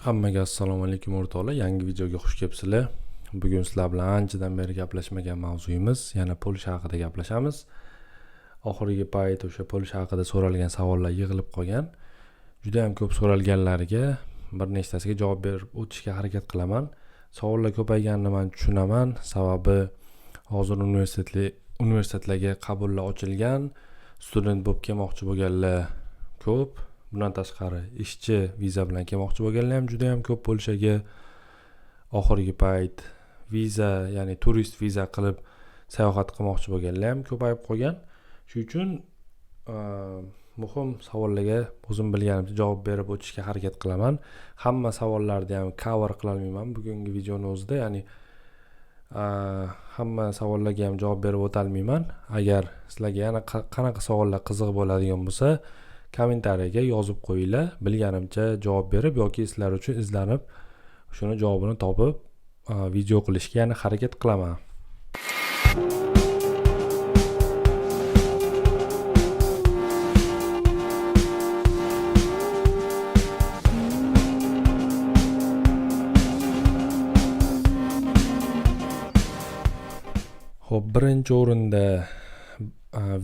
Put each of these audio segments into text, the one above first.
Hammaga assalomu alaykum o'rtoqlar. Yangi videoga xush kelibsizlar. Bugun sizlar bilan anchadan beri gaplashmagan mavzuyimiz, yana Polsha haqida gaplashamiz. Oxirgi payt o'sha Polsha haqida so'ralgan savollar yig'ilib qolgan. Juda ham ko'p so'ralganlariga bir nechtasiga javob berib o'tishga harakat qilaman. Savollar ko'payganini men tushunaman. Sababi hozir universitetlarga qabullar ochilgan, student bo'lib kelmoqchi bo'lganlar ko'p. Bundan tashqari ishchi viza bilan kelmoqchi bo'lganlar ham juda ham ko'p Polshaga. Oxirgi payt viza, ya'ni turist viza qilib sayohat qilmoqchi bo'lganlar ham ko'payib qolgan. Shuning uchun muhim savollarga o'zim bilganimcha javob berib o'tishga harakat qilaman. Hamma savollarni ham cover qila olmayman bugungi videoning o'zida, ya'ni hamma savollarga ham javob berib o'ta olmayman. Agar sizlarga yana qanaqa savollar qiziq bo'ladigan bo'lsa, kommentariyaga yozib qo'yinglar. Bilganimcha javob berib yoki sizlar uchun izlanib shuni javobini topib video qilishga yana harakat qilaman. Xo'p, birinchi o'rinda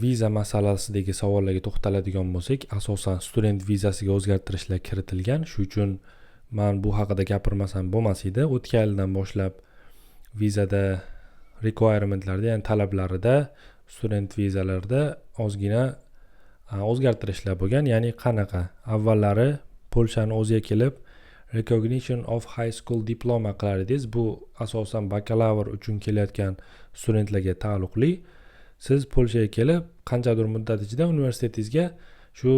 viza masalasidagi savollarga to'xtaladigan bo'lsak, asosan student vizasiga o'zgartirishlar kiritilgan. Shuning uchun men bu haqida gapirmasam bo'lmas edi. O'tgan yildan boshlab vizada requirementlarda, ya'ni talablarida, student vizalarda ozgina o'zgartirishlar bo'lgan. Ya'ni qanaqa? Avvallari Polshani o'ziga kelib recognition of high school diploma qilar edingiz. Bu asosan bakalavr uchun kelayotgan studentlarga taalluqli. Siz Polshaga kelib, qanchadir muddat ichida universitetingizga shu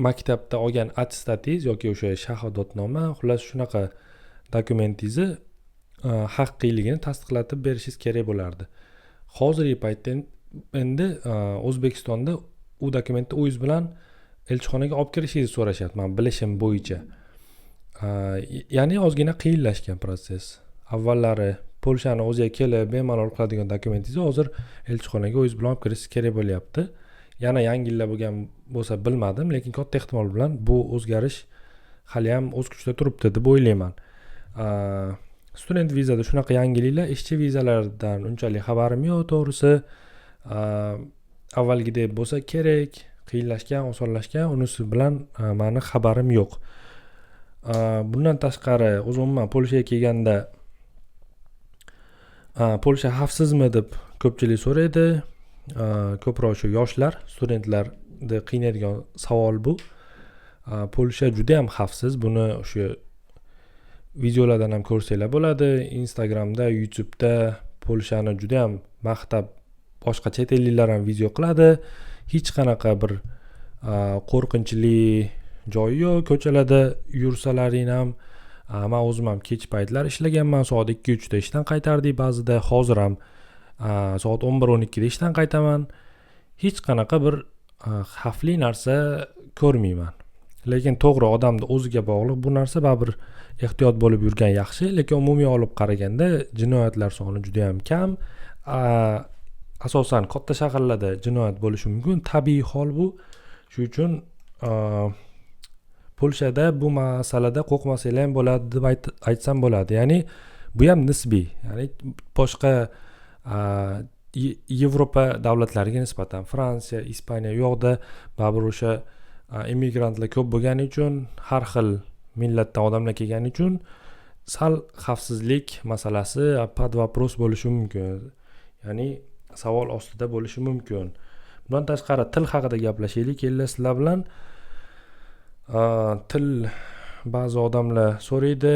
maktabda olgan attestatingiz yoki o'sha shahodatnoma, xullas shunaqa dokumentingizni haqqiyligini tasdiqlatib berishingiz kerak bo'lardi. Hozirgi paytda endi O'zbekistonda u dokumentni o'zingiz bilan elchixonaga olib kirishingizni so'rashyapti, men bilishim bo'yicha. Ya'ni ozgina qiyinlashgan proses. Avvallari Polshani o'ziga kelib bemalol qiladigan dokumentingizni hozir elchixonaga o'zingiz bilan olib kirishingiz kerak bo'lyapti. Yana yangi yillar bo'lgan bo'lsa bilmadim, lekin katta ehtimol bilan bu o'zgarish hali ham o'z kuchida turibdi deb o'ylayman. Student vizada shunaqa yangiliklar, ishchi vizalardan unchalik xabarim yo'q, to'g'risi. Avvalgidek bo'lsa kerak, qiyinlashgan, osonlashgan, unisi bilan meni xabarim yo'q. Bundan tashqari, umuman Polshaga kelganda Polsha xavfsizmi deb ko'pchilik so'raydi. Ko'proq shu yoshlar, studentlarni qiynaydigan savol bu. Polsha juda ham xavfsiz. Buni o'sha videolardan ham ko'rsanglar bo'ladi. Instagramda, YouTube'da Polshani juda ham maqtab boshqa chet elliklar ham video qiladi. Hech qanaqa bir qo'rqinchli joyi yo'q. Ko'chalarda yursalaring ham, men o'zim ham kech paytlar ishlaganman, soat 2-3 da ishdan qaytardik ba'zida. Hozir ham soat 11-12 da ishdan qaytaman. Hech qanaqa bir xavfli narsa ko'rmayman. Lekin to'g'ri, odamning o'ziga bog'liq bu narsa, baribir ehtiyot bo'lib yurgan yaxshi, lekin umumiy olib qaraganda jinoyatlar soni juda ham kam. Asosan katta shaharlarda jinoyat bo'lishi mumkin, tabiiy hol bu. Shuning uchun Polshada bu masalada qo'rqmasanglar ham bo'ladi deb aytsam bo'ladi. Ya'ni bu ham nisbiy. Ya'ni boshqa Yevropa davlatlariga nisbatan Fransiya, Ispaniya yo'qda baribir o'sha immigrantlar ko'p bo'lgani uchun, har xil millatdan odamlar kelgani uchun sal xavfsizlik masalasi под вопрос bo'lishi mumkin. Ya'ni savol ostida bo'lishi mumkin. Bundan tashqari til haqida gaplashaylik endi sizlar bilan. Til ba'zi odamlar so'raydi.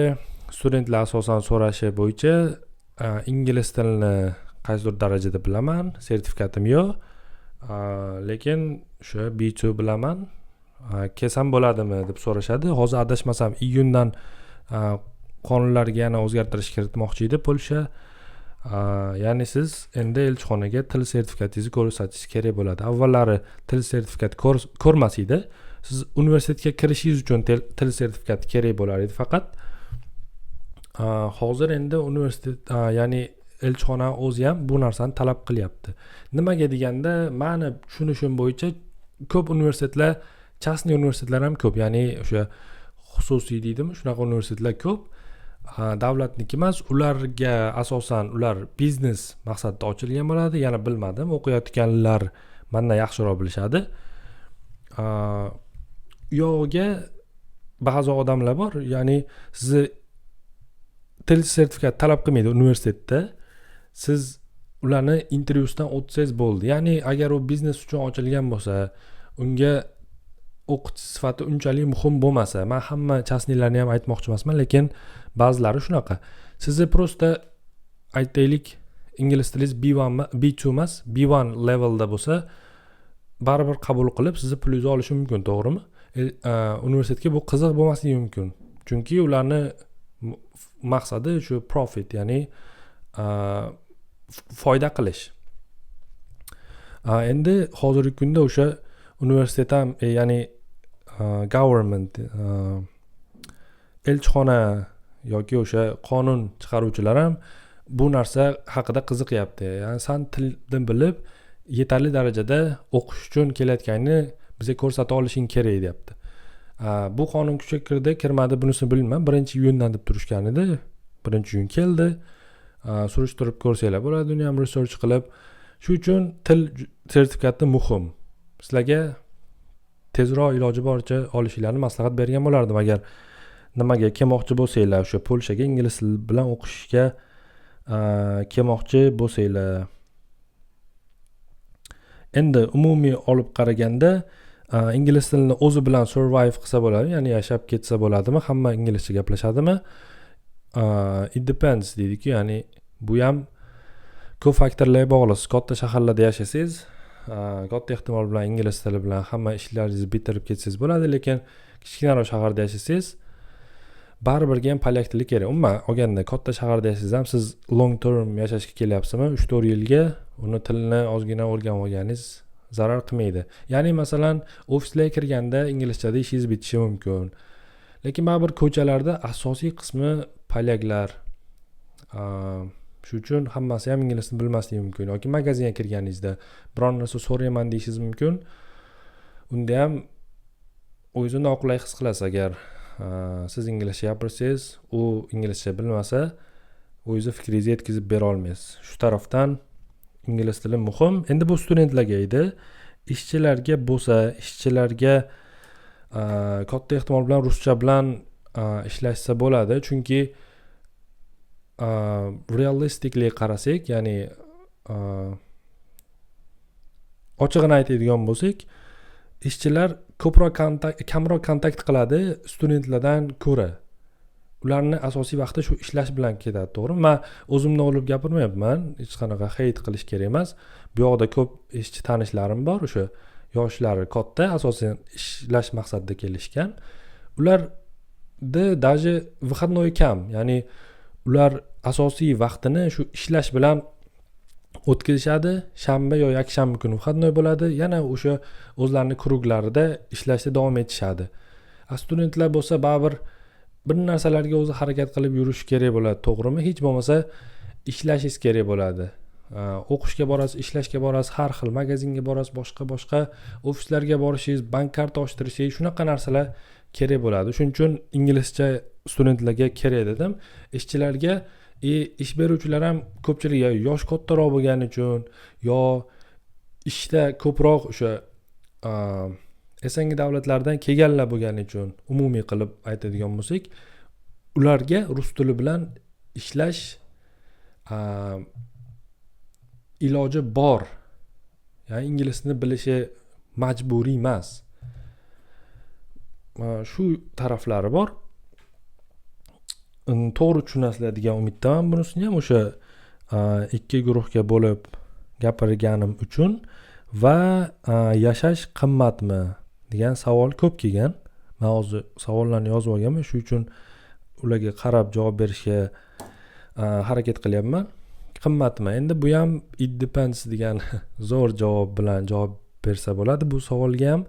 Studentlar asosan so'rashi bo'yicha ingliz tilini qaysidir darajada bilaman, sertifikatim yo'q. Lekin o'sha B2 bilaman. Kelsam bo'ladimi deb so'rashadi. Hozir adashmasam iyundan qonunlarga yana o'zgartirish kiritmoqchi edi Polsha. Ya'ni siz endi elchixonaga til sertifikatingizni ko'rsatishingiz kerak bo'ladi. Avvallari til sertifikati ko'rmas edi. Siz universitetga kirishingiz uchun til sertifikati kerak bo'lar edi faqat. Hozir endi universitet, ya'ni elchixona o'zi ham bu narsani talab qilyapti. Nimaga deganda, meni tushunishim bo'yicha ko'p universitetlar, частный universitetlar ham ko'p, ya'ni o'sha xususiy deydimi, shunaqa universitetlar ko'p. Davlatniki emas, ularga asosan ular biznes maqsadida ochilgan bo'ladi. Yana bilmadim, o'qiyotganlar mendan yaxshiroq bilishadi. Yo'g'iga ba'zi odamlar bor, ya'ni sizni til sertifikat talab qilmaydi universitetda. Siz ularni intervyusidan o'tsangiz bo'ldi. Ya'ni agar u biznes uchun ochilgan bo'lsa, unga o'qitish sifati unchalik muhim bo'lmasa, men hamma частныйlarni ham aytmoqchi emasman, lekin ba'zilari shunaqa. Sizni prosta aytaylik, ingliz tilingiz B1 B2 emas, B1 levelda bo'lsa, baribir qabul qilib sizni pulingizni olishi mumkin, to'g'rimi? Universitetga bu qiziq bo'lmasligi mumkin. Chunki ularni maqsadi shu profit, ya'ni foyda qilish. Endi hozirgi kunda o'sha universitet ham, ya'ni government, elchixona yoki o'sha qonun chiqaruvchilar ham bu narsa haqida qiziqyapti. Ya'ni sen tilni bilib yetarli darajada o'qish uchun kelayotganini bizga ko'rsata olishing kerak deyapti. Bu qonun kuchga kirdi, kirmadi, bunisini bilmayman. 1-iyundan deb turishgan edi. 1-iyun keldi. Surishtirib ko'rsanglar bo'ladi, uni ham research qilib. Shu uchun til sertifikati muhim. Sizlarga tezroq iloji boricha olishinglarni maslahat bergan bo'lardim. Agar nimaga kelmoqchi bo'lsanglar, o'sha Polshaga ingliz tili bilan o'qishga kelmoqchi bo'lsanglar. Endi umumiy olib qaraganda ingliz tilini o'zi bilan survive qilsa bo'ladi, ya'ni yashab ketsa bo'ladimi? Hamma inglizcha gaplashadimi? It depends deydi-ku, ya'ni bu ham ko'p faktorlarga bog'liq. Katta shaharlarda yashasangiz, katta ehtimol bilan ingliz tili bilan hamma ishlaringizni bitirib ketsangiz bo'ladi, lekin kichkinaroq shaharda yashasangiz baribirga ham polyak tili kerak. Umuman olganda katta shaharda yashasangiz ham siz long term yashashga kelyapsizmi? 3-4 yilga uni tilni ozgina o'rganib olganingiz zarar qilmaydi. Ya'ni masalan, ofislarga kirganda inglizchada ishingiz bitishi mumkin. Lekin baribir ko'chalarda asosiy qismi polyaklar. Shu uchun hammasi ham ingliz tilini bilmasligi mumkin. Yoki magazinga kirganingizda biron narsa so'rayman deyishingiz mumkin. Unda ham o'zingizni noqulay his qilasiz. Agar siz inglizcha gapirsangiz, u inglizcha bilmasa, o'zingizni fikringizni yetkazib bera olmaysiz. Shu tarafdan ingliz tili muhim. Endi bu studentlarga edi. Ishchilarga bo'lsa, ishchilarga katta ehtimol bilan ruscha bilan ishlashsa bo'ladi. Chunki realistically qarasak, ya'ni ochig'ini aytadigan bo'lsak, ishchilar kamroq kontakt qiladi studentlardan ko'ra. Ularni asosiy vaqti shu ishlash bilan ketadi, to'g'ri? Men o'zimni olib gapirmayapman, hech qanaqa hate qilish kerak emas. Bu yoqda ko'p ishchi tanishlarim bor, o'sha yoshlari katta, asosan ishlash maqsadida kelishgan. Ularda даже выходной kam, ya'ni ular asosiy vaqtini shu ishlash bilan o'tkazishadi. Shanba yo yakshanba kuni выходной bo'ladi. Yana o'sha o'zlarining kruglarida ishlashda davom etishadi. Studentlar bo'lsa baribir bir narsalarga o'zi harakat qilib yurish kerak bo'ladi, to'g'rimi? Hech bo'lmasa ishlashingiz kerak bo'ladi. O'qishga borasiz, ishlashga borasiz, har xil magazinga borasiz, boshqa ofislarga borishingiz, bank karta ochtirishingiz, shunaqa narsalar kerak bo'ladi. Shuning uchun inglizcha studentlarga kerak dedim. Ishchilarga ish beruvchilar ham ko'pchilik yosh kattaroq bo'lgani uchun yo ishda ko'proq o'sha SNG davlatlardan kelganlar bo'lgani uchun umumiy qilib aytadigan bo'lsak, ularga rus tili bilan ishlash iloji bor. Ya'ni ingliz tilini bilishi majburiy emas. Shu taraflari bor. To'g'ri tushunasizlar degan umiddaman bunisini ham, o'sha ikki guruhga bo'lib gapirganim uchun. Va yashash qimmatmi degan savol ko'p kelgan. Men hozir savollarni yozib olganman, shu uchun ularga qarab javob berishga harakat qilyapman. Qimmatmi? Endi bu ham it depends degan zo'r javob bilan javob bersa bo'ladi. Bu savolga ham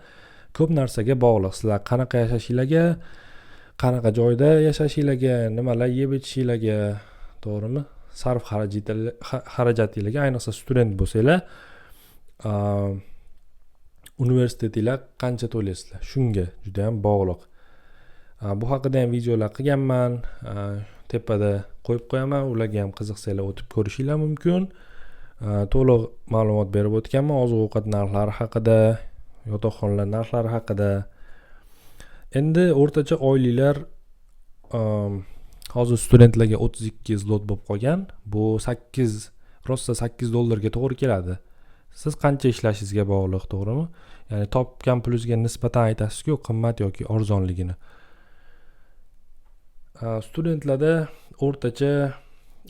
ko'p narsaga bog'liq. Sizlar qanaqa yashashinglarga, qanaqa joyda yashashinglarga, nimalar yeb ichishinglarga, to'g'rimi? Sarf xarajatinglarga, ayniqsa student bo'lsanglar, universitetinglar qancha to'laysizlar, shunga juda ham bog'liq. Bu haqida ham videolar qilganman. Tepada qo'yib qo'yaman, ularga ham qiziqsanglar o'tib ko'rishinglar mumkin. To'liq ma'lumot berib o'tganman oziq-ovqat narxlari haqida, yotoqxonalar narxlari haqida. Endi o'rtacha oyliklar hozir studentlarga 32 zlot bo'lib qolgan. Bu rosta $8 to'g'ri keladi. Siz qancha ishlashingizga bog'liq, to'g'rimi? Ya'ni topgan pulingizga nisbatan aytasiz-ku, qimmat yoki arzonligini. Studentlarda o'rtacha,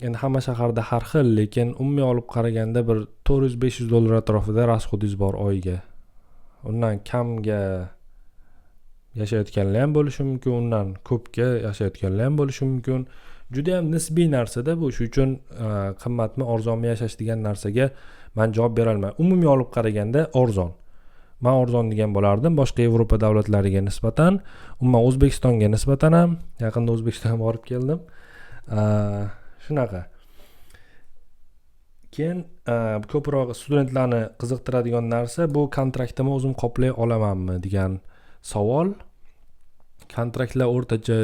endi hamma shaharda har xil, lekin umumiy olib qaraganda bir $400-500 atrofida rasxodingiz bor oyiga. Undan kamga yashayotganlar ham bo'lishi mumkin, undan ko'pga yashayotganlar ham bo'lishi mumkin. Juda ham nisbiy narsa-da bu. Shuning uchun qimmatmi, arzonmi yashash degan narsaga men javob bera olmayman. Umumiy olib qaraganda arzon. Men arzon degan bo'lardim boshqa Yevropa davlatlariga nisbatan, umuman O'zbekistonga nisbatan ham. Yaqinda O'zbekistonga borib keldim. Shunaqa. Keyin ko'proq studentlarni qiziqtiradigan narsa bu kontraktni o'zim qoplay olamanmi degan savol. Kontraktlar o'rtacha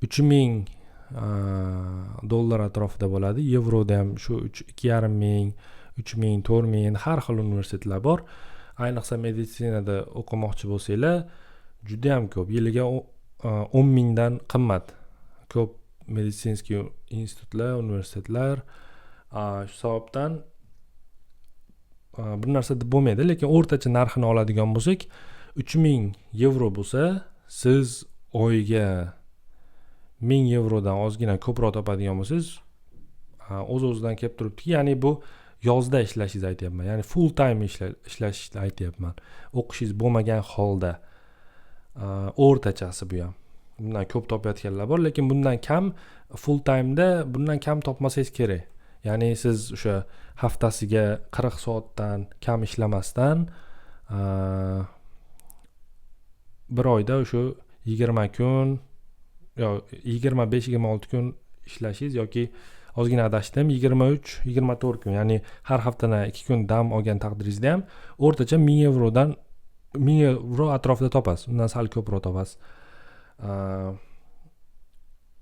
$3000 atrofida bo'ladi. Yevroda ham shu 2500, 3000, 4000 har xil universitetlar bor. Ayniqsa meditsinada o'qimoqchi bo'lsanglar, juda ham ko'p. Yiliga 10,000 dan qimmat. Ko'p meditsinskiy institutlar, universitetlar. Shu sababdan bir narsa deb bo'lmaydi, lekin o'rtacha narxini oladigan bo'lsak, €3000 bo'lsa, siz oyiga €1000 dan ozgina ko'proq topadigan bo'lsangiz, o'z-o'zidan kelib turibdiki, ya'ni bu yozda ishlashingizni aytyapman. Ya'ni full time ishlashingizni aytyapman. O'qishingiz bo'lmagan holda o'rtachasi bu ham. Bundan ko'p topayotganlar bor, lekin bundan kam full time'da bundan kam topmasangiz kerak. Ya'ni siz o'sha haftasiga 40 soatdan kam ishlamasdan bir oyda o'sha 20 kun yo 25-26 kun ishlashingiz yoki ozgina adashdim 23-24 kun, ya'ni har haftadan 2 kun dam olgan taqdiringizda ham o'rtacha €1000 €1000 atrofida topasiz. Undan sal ko'proq topasiz.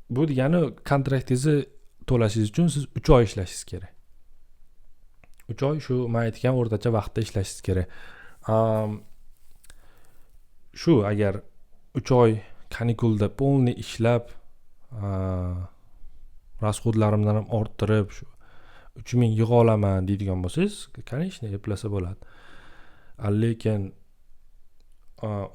Bu degani kontraktingizni to'lashingiz uchun siz 3 oy ishlashingiz kerak. 3 oy shu men aytgan o'rtacha vaqtda ishlashingiz kerak. Shu agar 3 oy kanikulda polni ishlab rasxodlarimdan ham orttirib shu 3000 yig'a olaman deydigan bo'lsangiz, конечно, eplasa bo'ladi. Lekin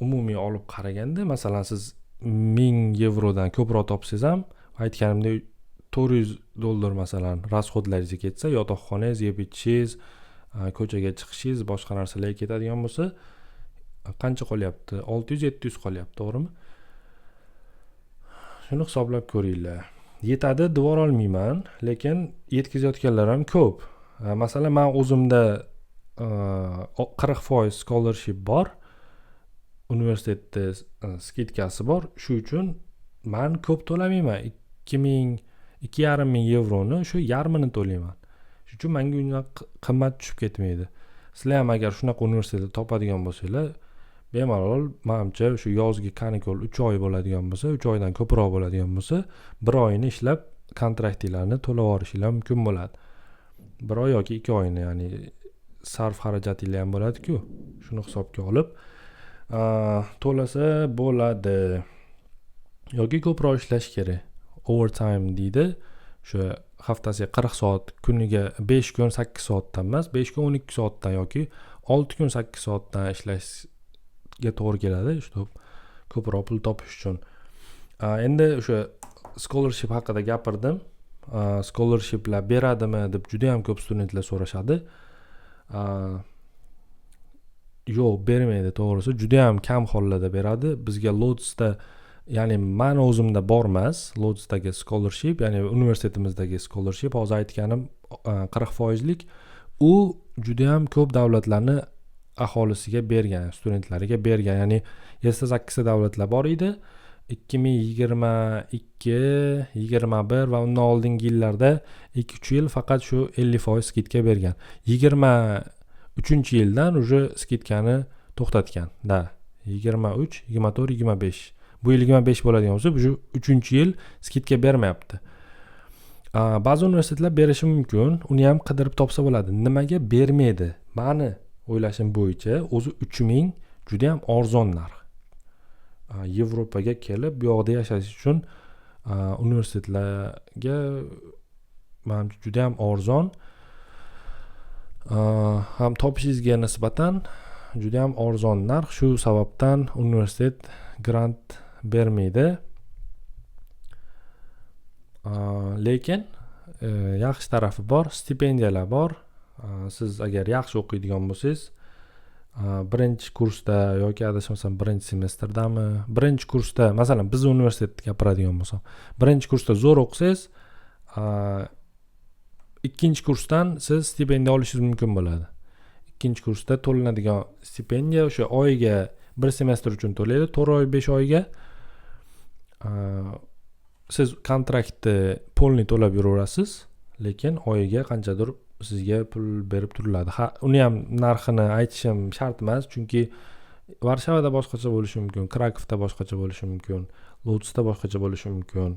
umumiy olib qaraganda, masalan siz €1000 dan ko'proq topsangiz ham, aytganimdek $400 masalan rasxodlaringizga ketsa, yotoqxonangiz, yeb ichishingiz, ko'chaga chiqishingiz, boshqa narsalarga ketadigan bo'lsa, qancha qolyapti? 600-700 qolyapti, to'g'rimi? Shuni hisoblab ko'ringlar. Yetadi deb olmayman, lekin yetkazayotganlar ham ko'p. Masalan, men o'zimda 40% scholarship bor. Universitetda skidkasi bor. Shu uchun men ko'p to'lamayman. 2,5 ni shu yarmini to'layman. Shuning uchun menga undan qimmat tushib ketmaydi. Sizlar ham agar shunaqa universitetda topadigan bo'lsanglar, bemalol menimcha shu yozgi kanikul 3 oy bo'ladigan bo'lsa, 3 oydan ko'proq bo'ladigan bo'lsa, 1 oyini ishlab kontraktinglarni to'lab olishinglar mumkin bo'ladi. 1 oy yoki 2 oyni, ya'ni sarf xarajatinglar ham bo'ladi-ku. Shuni hisobga olib to'lasa bo'ladi. Yoki ko'proq ishlash kerak. Overtime deydi. Shu haftasiga 40 soat, kuniga 5 kun 8 soatdan emas, 5 kun 12 soatdan yoki 6 kun 8 soatdan ishlashga to'g'ri keladi, shu ko'proq pul topish uchun. Endi o'sha scholarship haqida gapirdim. Scholarshiplar beradimi deb juda ham ko'p studentlar so'rashadi. Yo'q, bermaydi, to'g'risi. Juda ham kam hollarda beradi. Bizga Lodsda, ya'ni men o'zimda bor emas, Lodsdagi scholarship, ya'ni universitetimizdagi scholarship, hozir aytganim 40%lik. U juda ham ko'p davlatlarni aholisiga bergan, studentlariga bergan. Ya'ni 7-8 davlatlar bor edi. 2022, 21 va undan oldingi yillarda 2-3 yil faqat shu 50% skidka bergan. 23-yildan uje skidkani to'xtatgan. Da, 23, 24, 25. bu yil 25 bo'ladigan bo'lsa, bu 3-yil skidka bermayapti. Ba'zi universitetlar berishi mumkin, uni ham qidirib topsa bo'ladi. Nimaga bermaydi? Mani o'ylashim bo'yicha o'zi 3000 juda ham arzon narx. Yevropaga kelib, bu yoqda yashash uchun universitetlarga menimcha juda ham arzon. Ham topishingizga nisbatan juda ham arzon narx. Shu sababdan universitet grant bermaydi. Lekin yaxshi tarafi bor, stipendiyalar bor. Siz agar yaxshi o'qiydigan bo'lsangiz, birinchi kursda yoki adashmasam birinchi semestrdami, birinchi kursda, masalan biz universitetda gapiradigan bo'lsam, birinchi kursda zo'r o'qisangiz, ikkinchi kursdan siz stipendiya olishingiz mumkin bo'ladi. Ikkinchi kursda to'lanadigan stipendiya o'sha oyiga bir semestr uchun to'laydi, 4 oy 5 oyga siz kontraktni polni to'lab yuraverasiz, lekin oyiga qanchadir sizga pul berib turiladi. Uni ham narxini aytishim shart emas, chunki Varshavada boshqacha bo'lishi mumkin, Krakovda boshqacha bo'lishi mumkin, Lodzda boshqacha bo'lishi mumkin.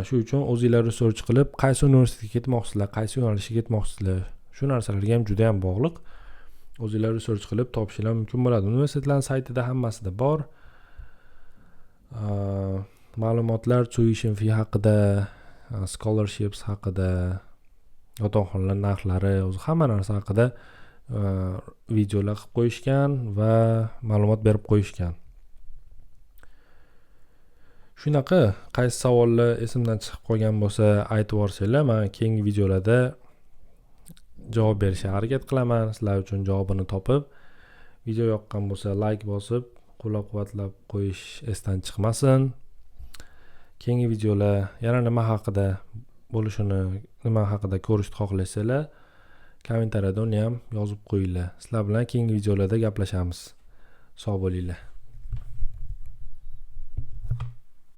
Shu uchun o'zingizlar research qilib, qaysi universitetga ketmoqsizlar, qaysi yo'nalishga ketmoqsizlar, shu narsalarga ham juda ham bog'liq. O'zingizlar research qilib topishingiz mumkin bo'ladi. Universitetlarning saytida hammasida bor. Ma'lumotlar tuition fee haqida, scholarships haqida, yotoqxonalar narxlari, o'zi hamma narsa haqida videolar qilib qo'yishgan va ma'lumot berib qo'yishgan. Shunaqa, qaysi savollar esimdan chiqib qolgan bo'lsa aytib yuborsanglar, men keyingi videolarda javob berishga harakat qilaman. Sizlar uchun javobini topib, video yoqqan bo'lsa like bosib, qo'llab-quvvatlab qo'yish esdan chiqmasin. Keyingi videolar yana nima haqida bo'lishini, nima haqida ko'rishni xohlasanglar, kommentariyada uni ham yozib qo'yinglar. Sizlar bilan keyingi videolarda gaplashamiz. Sog' bo'linglar.